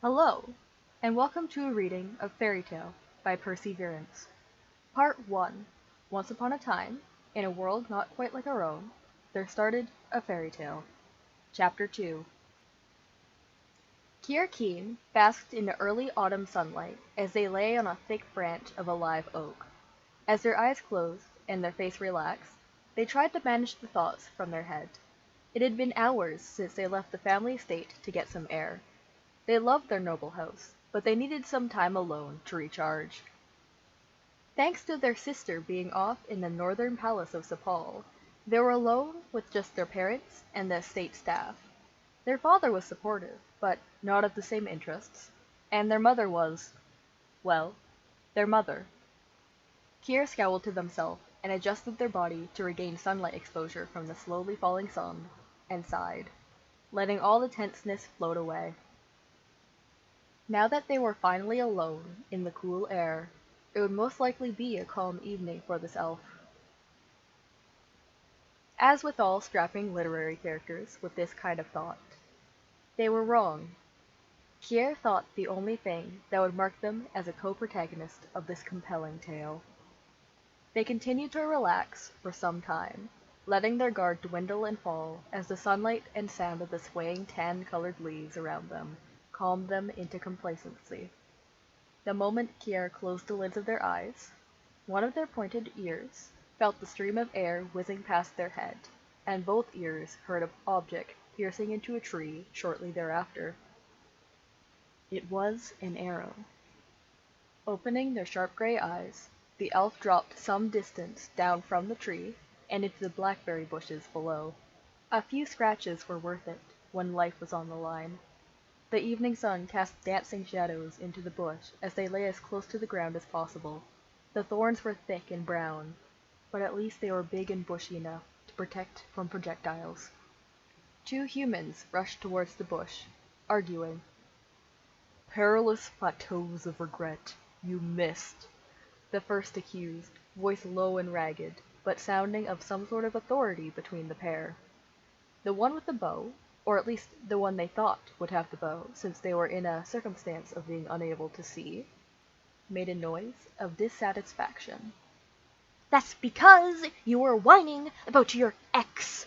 Hello, and welcome to a reading of Faerietale by Perseverance. Part 1. Once upon a time, in a world not quite like our own, there started a fairy tale. Chapter 2. Kier Keen basked in the early autumn sunlight as they lay on a thick branch of a live oak. As their eyes closed and their face relaxed, they tried to banish the thoughts from their head. It had been hours since they left the family estate to get some air. They loved their noble house, but they needed some time alone to recharge. Thanks to their sister being off in the northern palace of Sepal, they were alone with just their parents and the estate staff. Their father was supportive, but not of the same interests, and their mother was, well, their mother. Kier scowled to themselves and adjusted their body to regain sunlight exposure from the slowly falling sun, and sighed, letting all the tenseness float away. Now that they were finally alone in the cool air, it would most likely be a calm evening for this elf. As with all strapping literary characters with this kind of thought, they were wrong. Kier thought the only thing that would mark them as a co-protagonist of this compelling tale. They continued to relax for some time, letting their guard dwindle and fall as the sunlight and sound of the swaying tan-colored leaves around them calmed them into complacency. The moment Kier closed the lids of their eyes, one of their pointed ears felt the stream of air whizzing past their head, and both ears heard an object piercing into a tree shortly thereafter. It was an arrow. Opening their sharp gray eyes, the elf dropped some distance down from the tree and into the blackberry bushes below. A few scratches were worth it when life was on the line. The evening sun cast dancing shadows into the bush as they lay as close to the ground as possible. The thorns were thick and brown, but at least they were big and bushy enough to protect from projectiles. Two humans rushed towards the bush, arguing. "Perilous plateaus of regret. You missed," the first accused, voice low and ragged, but sounding of some sort of authority between the pair. The one with the bow, or at least the one they thought would have the bow, since they were in a circumstance of being unable to see, made a noise of dissatisfaction. "That's because you were whining about your ex,"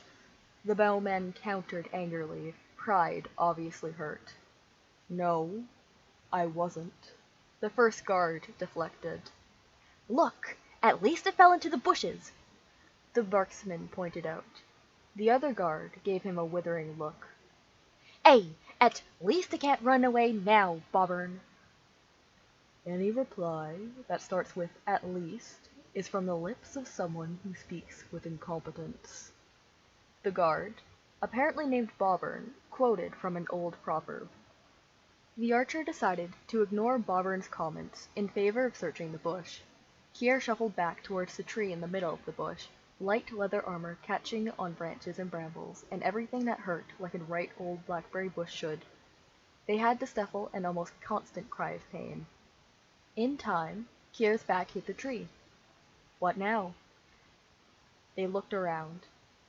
the bowman countered angrily, pride obviously hurt. "No, I wasn't," the first guard deflected. "Look, at least it fell into the bushes," the marksman pointed out. The other guard gave him a withering look. "Hey, at least it can't run away now, Bobbern." Any reply that starts with "at least" is from the lips of someone who speaks with incompetence. The guard, apparently named Bobbern, quoted from an old proverb. The archer decided to ignore Bobbern's comments in favor of searching the bush. Kier shuffled back towards the tree in the middle of the bush, light leather armor catching on branches and brambles, and everything that hurt like a right old blackberry bush should. They had to stifle an almost constant cry of pain. In time, Kier's back hit the tree. What now? They looked around.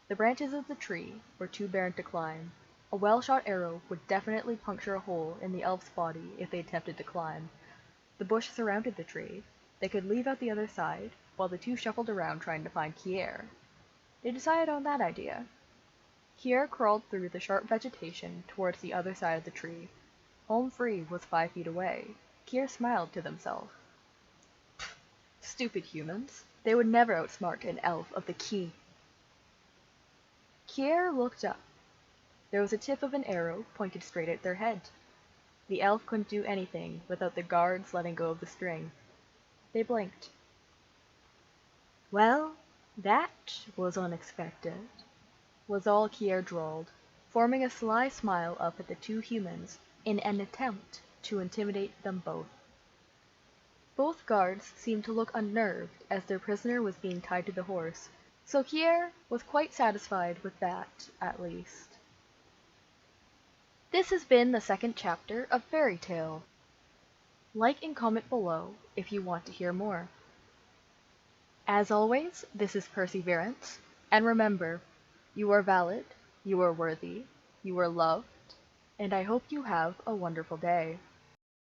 The branches of the tree were too barren to climb. A well-shot arrow would definitely puncture a hole in the elf's body if they attempted to climb. The bush surrounded the tree. They could leave out the other side, while the two shuffled around trying to find Kier. They decided on that idea. Kier crawled through the sharp vegetation towards the other side of the tree. Home free was 5 feet away. Kier smiled to themselves. Stupid humans. They would never outsmart an elf of the key. Kier looked up. There was a tip of an arrow pointed straight at their head. The elf couldn't do anything without the guards letting go of the string. They blinked. "Well, that was unexpected," was all Kier drawled, forming a sly smile up at the two humans in an attempt to intimidate them both. Both guards seemed to look unnerved as their prisoner was being tied to the horse, so Kier was quite satisfied with that, at least. This has been the second chapter of Faerietale. Like and comment below if you want to hear more. As always, this is Perseverance, and remember, you are valid, you are worthy, you are loved, and I hope you have a wonderful day.